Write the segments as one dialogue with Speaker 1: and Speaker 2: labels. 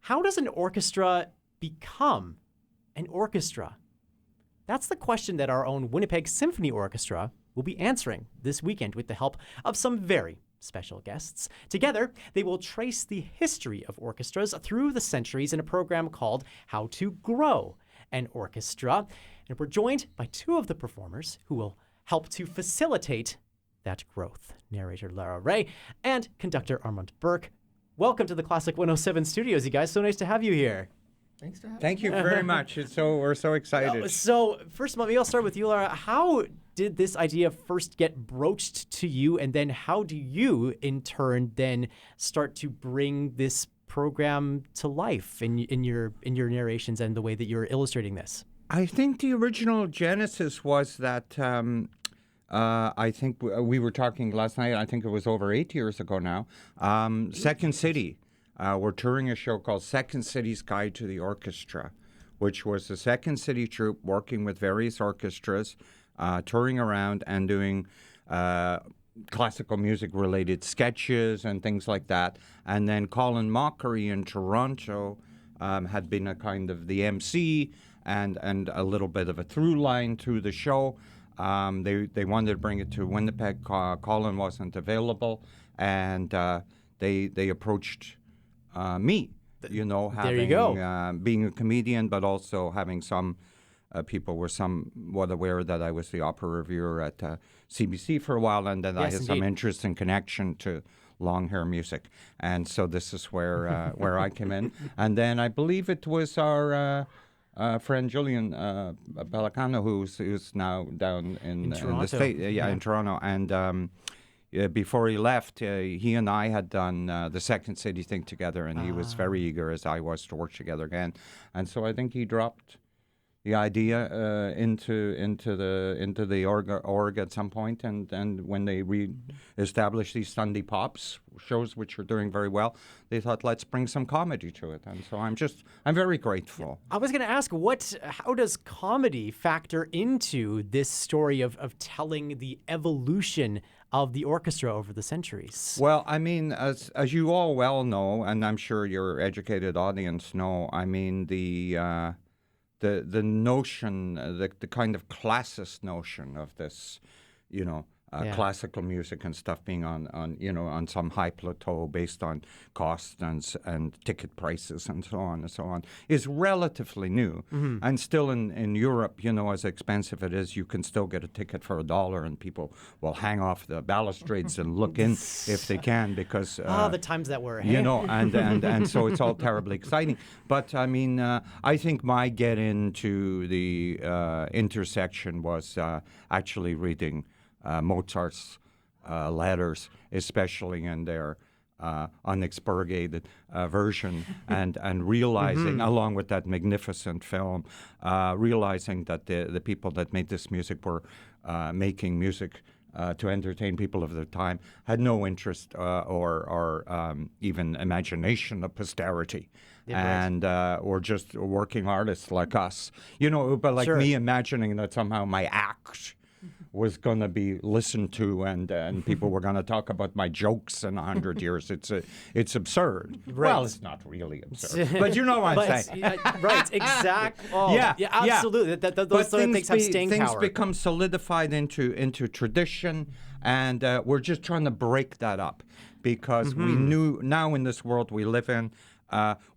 Speaker 1: How does an orchestra become an orchestra? That's the question that our own Winnipeg Symphony Orchestra will be answering this weekend with the help of some very special guests. Together, they will trace the history of orchestras through the centuries in a program called How to Grow an Orchestra. And we're joined by two of the performers who will help to facilitate that growth. Narrator Lara Rae and conductor Armand Birk. Welcome to the Classic 107 studios, you guys. So nice to have you here.
Speaker 2: Thanks for having me.
Speaker 3: Thank you very much. We're so excited.
Speaker 1: So first of all, maybe I'll start with you, Lara. How did this idea first get broached to you, and then how do you, in turn, then start to bring this program to life in your narrations and the way that you're illustrating this?
Speaker 3: I think the original genesis was that I think we were talking last night. I think it was over 8 years ago now. Second City. We're touring a show called Second City's Guide to the Orchestra, which was the Second City troupe working with various orchestras, touring around and doing classical music-related sketches and things like that. And then Colin Mockery in Toronto had been a kind of the MC and a little bit of a through line through the show. They wanted to bring it to Winnipeg. Colin wasn't available, and they approached me,
Speaker 1: There you go.
Speaker 3: Being a comedian, but also having some people were somewhat aware that I was the opera reviewer at CBC for a while, and that I had some interest and connection to long hair music. And so this is where I came in. And then I believe it was our friend Julian Pellicano, who's now down in the States, in Toronto. And before he left, he and I had done the Second City thing together, and he was very eager, as I was, to work together again. And so I think he dropped the idea into the org at some point, and when they re-established these Sunday Pops shows, which are doing very well, they thought, let's bring some comedy to it. And so I'm very grateful.
Speaker 1: I was going to ask, how does comedy factor into this story of telling the evolution of the orchestra over the centuries?
Speaker 3: Well, I mean, as you all well know, and I'm sure your educated audience know, I mean, the notion, the kind of classist notion of this, classical music and stuff being on some high plateau based on cost and ticket prices and so on, is relatively new. Mm-hmm. And still in Europe, as expensive it is, you can still get a ticket for $1, and people will hang off the balustrades and look in if they can, because
Speaker 1: the times that were,
Speaker 3: and so it's all terribly exciting. But I mean, I think my get into the intersection was actually reading Mozart's letters, especially in their unexpurgated version, and realizing, along with that magnificent film, realizing that the people that made this music were making music to entertain people of their time, had no interest or even imagination of posterity. And or just working artists like us, but like me imagining that somehow my act was going to be listened to, and people were going to talk about my jokes in 100 years. It's absurd.
Speaker 1: Right.
Speaker 3: Well, it's not really absurd, but you know what I'm saying.
Speaker 1: Right, exactly. Oh, yeah, absolutely. Those sort of things have staying power.
Speaker 3: Things become solidified into tradition, and we're just trying to break that up, because we knew now in this world we live in,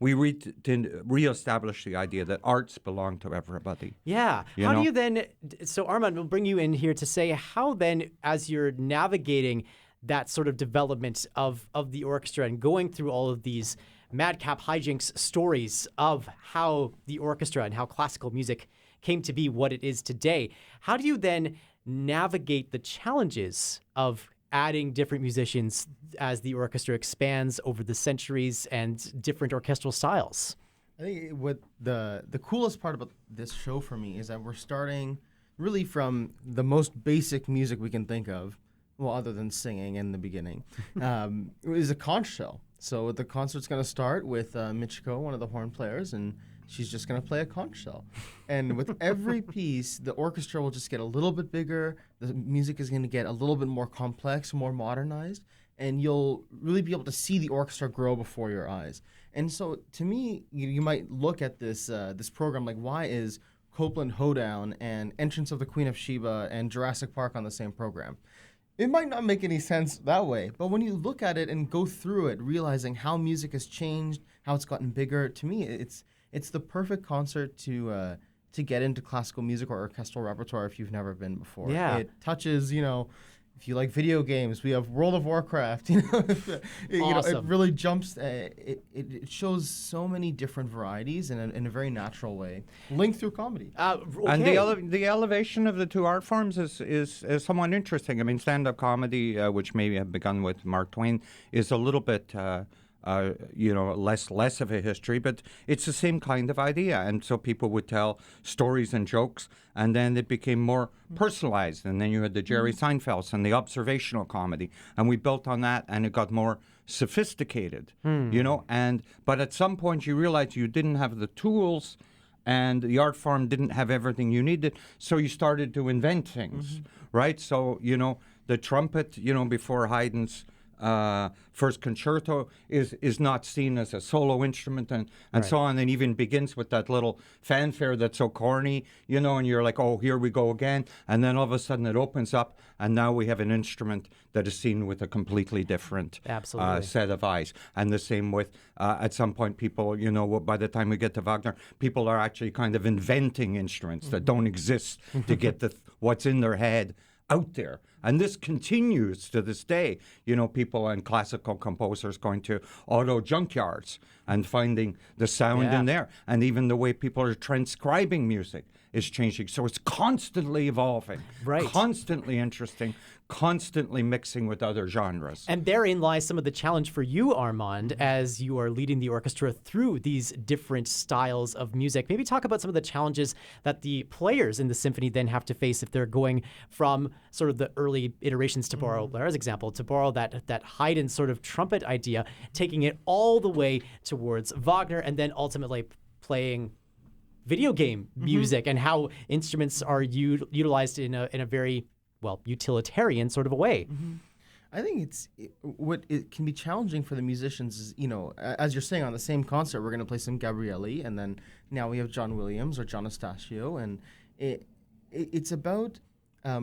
Speaker 3: we reestablish the idea that arts belong to everybody.
Speaker 1: Yeah. How do you then, so Armand, we'll bring you in here to say how then, as you're navigating that sort of development of the orchestra and going through all of these madcap hijinks stories of how the orchestra and how classical music came to be what it is today, how do you then navigate the challenges of adding different musicians as the orchestra expands over the centuries and different orchestral styles?
Speaker 2: I think what the coolest part about this show for me is that we're starting really from the most basic music we can think of, well, other than singing in the beginning, is a conch shell. So the concert's going to start with Michiko, one of the horn players, and she's just going to play a conch shell. And with every piece, the orchestra will just get a little bit bigger. The music is going to get a little bit more complex, more modernized. and you'll really be able to see the orchestra grow before your eyes. And so, to me, you might look at this this program like, why is Copeland Hoedown and Entrance of the Queen of Sheba and Jurassic Park on the same program? It might not make any sense that way, but when you look at it and go through it, realizing how music has changed, how it's gotten bigger, to me, it's the perfect concert to get into classical music or orchestral repertoire if you've never been before.
Speaker 1: Yeah.
Speaker 2: It touches, if you like video games, we have World of Warcraft. It really jumps. It shows so many different varieties in a very natural way, linked through comedy.
Speaker 1: Okay.
Speaker 3: And the elevation of the two art forms is somewhat interesting. I mean, stand-up comedy, which maybe have begun with Mark Twain, is a little bit less of a history, but it's the same kind of idea. And so people would tell stories and jokes, and then it became more personalized. And then you had the Jerry Seinfelds and the observational comedy, and we built on that, and it got more sophisticated, but at some point you realized you didn't have the tools, and the art form didn't have everything you needed, so you started to invent things, right? So, the trumpet, before Haydn's first concerto is not seen as a solo instrument and right. so on, and even begins with that little fanfare that's so corny, and you're like, oh, here we go again, and then all of a sudden it opens up, and now we have an instrument that is seen with a completely different set of eyes. And the same with, at some point, people, by the time we get to Wagner, people are actually kind of inventing instruments that don't exist to get what's in their head out there. And this continues to this day. People and classical composers going to auto junkyards and finding the sound in there. And even the way people are transcribing music is changing. So it's constantly evolving, constantly interesting, constantly mixing with other genres.
Speaker 1: And therein lies some of the challenge for you, Armand, as you are leading the orchestra through these different styles of music. Maybe talk about some of the challenges that the players in the symphony then have to face if they're going from sort of the early iterations, to borrow Lara's example, to borrow that Haydn sort of trumpet idea, taking it all the way towards Wagner, and then ultimately playing video game music, and how instruments are utilized in a very utilitarian sort of a way.
Speaker 2: I think what it can be challenging for the musicians is, as you're saying, on the same concert, we're going to play some Gabrieli, and then now we have John Williams or John Astasio, and it's about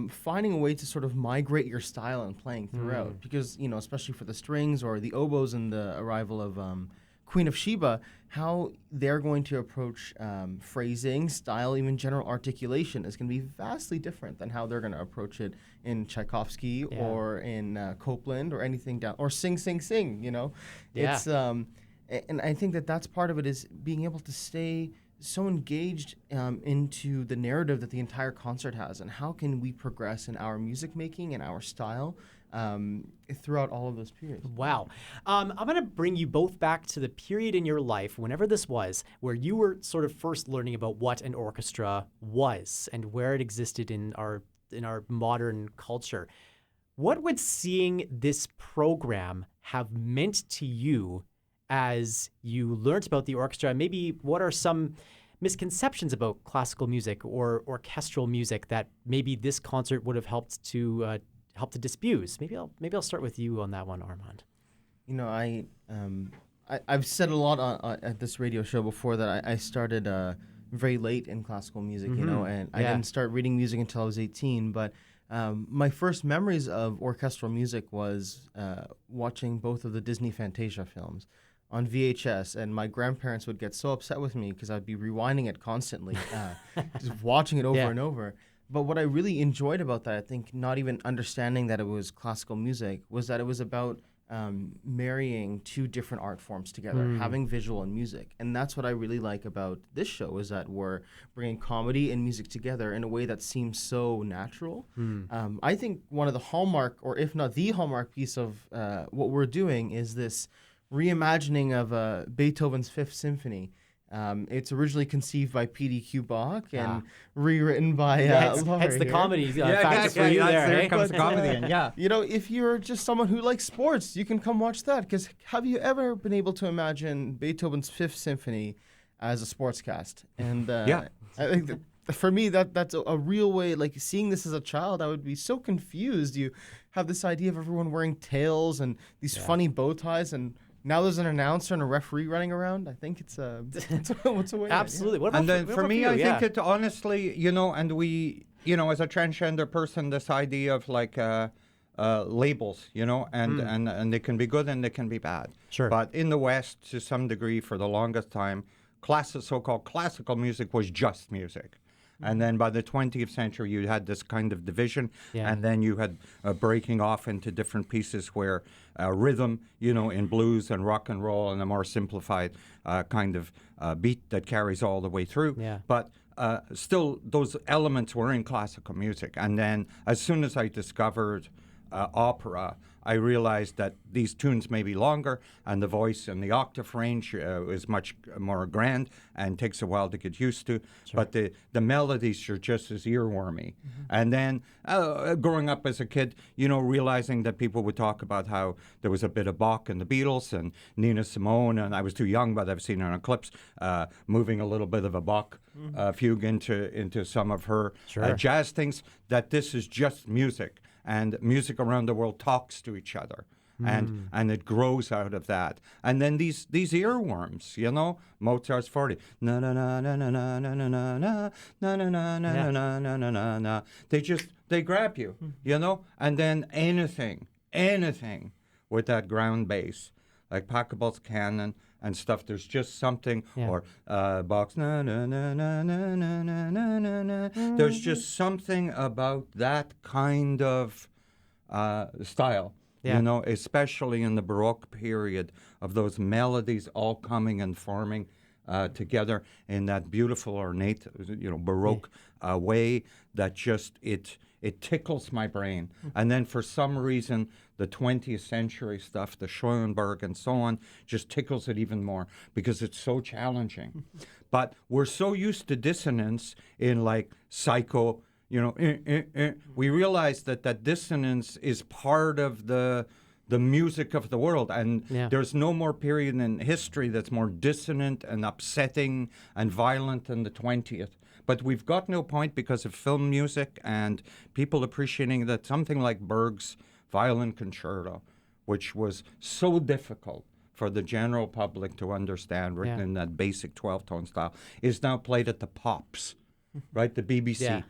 Speaker 2: finding a way to sort of migrate your style and playing throughout, because, especially for the strings or the oboes and the arrival of Queen of Sheba, how they're going to approach phrasing, style, even general articulation is going to be vastly different than how they're going to approach it in Tchaikovsky or in Copeland or anything down, or Sing, Sing, Sing, It's, and I think that's part of it, is being able to stay so engaged into the narrative that the entire concert has, and how can we progress in our music making and our style throughout all of those periods.
Speaker 1: Wow. I'm going to bring you both back to the period in your life, whenever this was, where you were sort of first learning about what an orchestra was and where it existed in our modern culture. What would seeing this program have meant to you as you learned about the orchestra? Maybe what are some misconceptions about classical music or orchestral music that maybe this concert would have helped to disabuse? Maybe I'll start with you on that one, Armand.
Speaker 2: I've said a lot at this radio show before that I started very late in classical music, and I didn't start reading music until I was 18. But my first memories of orchestral music was watching both of the Disney Fantasia films on VHS, and my grandparents would get so upset with me because I'd be rewinding it constantly, just watching it over and over. But what I really enjoyed about that, I think, not even understanding that it was classical music, was that it was about marrying two different art forms together, having visual and music. And that's what I really like about this show, is that we're bringing comedy and music together in a way that seems so natural. I think one of the hallmark, or if not the hallmark piece of what we're doing, is this reimagining of Beethoven's Fifth Symphony. It's originally conceived by P.D.Q. Bach and rewritten by Lara
Speaker 1: Hence the
Speaker 2: here.
Speaker 1: comedy factor for you there.
Speaker 3: There comes the comedy in,
Speaker 2: If you're just someone who likes sports, you can come watch that. Because have you ever been able to imagine Beethoven's Fifth Symphony as a sportscast? And I think for me, that's a real way. Like seeing this as a child, I would be so confused. You have this idea of everyone wearing tails and these funny bow ties, and now there's an announcer and a referee running around. I think it's a way.
Speaker 1: Absolutely. What about
Speaker 3: And then for me,
Speaker 1: you?
Speaker 3: I think it honestly, and we, as a transgender person, this idea of like labels, and they can be good and they can be bad.
Speaker 1: Sure.
Speaker 3: But in the West, to some degree, for the longest time, so-called classical music was just music. And then by the 20th century, you had this kind of division, and then you had breaking off into different pieces where rhythm, in blues and rock and roll, and a more simplified kind of beat that carries all the way through.
Speaker 1: Yeah.
Speaker 3: But still, those elements were in classical music. And then as soon as I discovered opera, I realized that these tunes may be longer, and the voice and the octave range is much more grand and takes a while to get used to. Sure. But the melodies are just as earwormy. Mm-hmm. And then growing up as a kid, realizing that people would talk about how there was a bit of Bach in the Beatles and Nina Simone, and I was too young, but I've seen her on clips moving a little bit of a Bach fugue into some of her jazz things, that this is just music. And music around the world talks to each other, and it grows out of that. And then these earworms, Mozart's 40, na na na na na na na na na na na na na na na na na. They grab you, And then anything with that ground bass, like Pachelbel's canon and stuff. There's just something, or Bach's na na na na na na na na na. There's just something about that kind of style, especially in the Baroque period, of those melodies all coming and forming together in that beautiful ornate, Baroque way that just it tickles my brain. And then for some reason, the 20th century stuff, the Schoenberg and so on, just tickles it even more because it's so challenging. But we're so used to dissonance in like psycho, we realize that dissonance is part of the music of the world. And there's no more period in history that's more dissonant and upsetting and violent than the 20th. But we've got no point because of film music and people appreciating that something like Berg's Violin Concerto, which was so difficult for the general public to understand, written in that basic 12-tone style, is now played at the Pops, right? The BBC,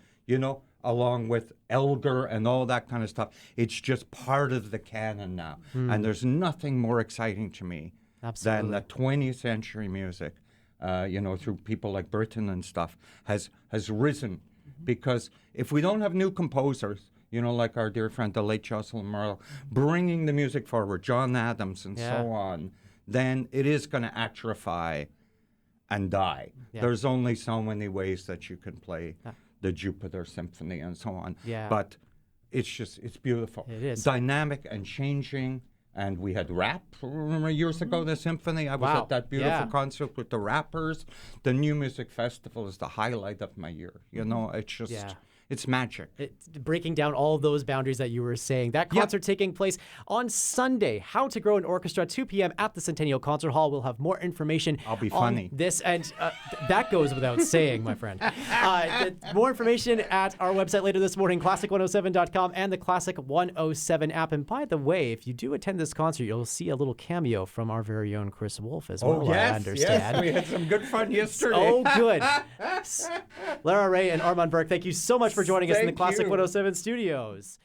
Speaker 3: along with Elgar and all that kind of stuff. It's just part of the canon now. And there's nothing more exciting to me than that 20th century music. Through people like Burton and stuff, has risen. Because if we don't have new composers, like our dear friend, the late Jocelyn Merle, bringing the music forward, John Adams and so on, then it is going to atrophy and die. Yeah. There's only so many ways that you can play the Jupiter Symphony and so on. Yeah. But it's beautiful.
Speaker 1: It is.
Speaker 3: Dynamic and changing. And we had rap, remember years ago, the symphony? I was at that beautiful concert with the rappers. The New Music Festival is the highlight of my year. It's just, it's magic.
Speaker 1: It's breaking down all those boundaries that you were saying. That concert taking place on Sunday, How to Grow an Orchestra, 2 p.m. at the Centennial Concert Hall. We'll have more information
Speaker 3: I'll be
Speaker 1: on
Speaker 3: funny.
Speaker 1: This. And that goes without saying, my friend. More information at our website later this morning, classic107.com and the Classic 107 app. And by the way, if you do attend this concert, you'll see a little cameo from our very own Chris Wolf as well, I understand.
Speaker 3: Yes, we had some good fun yesterday.
Speaker 1: Oh, good. Lara Rae and Armand Birk, thank you so much for joining us in the Classic 107 studios.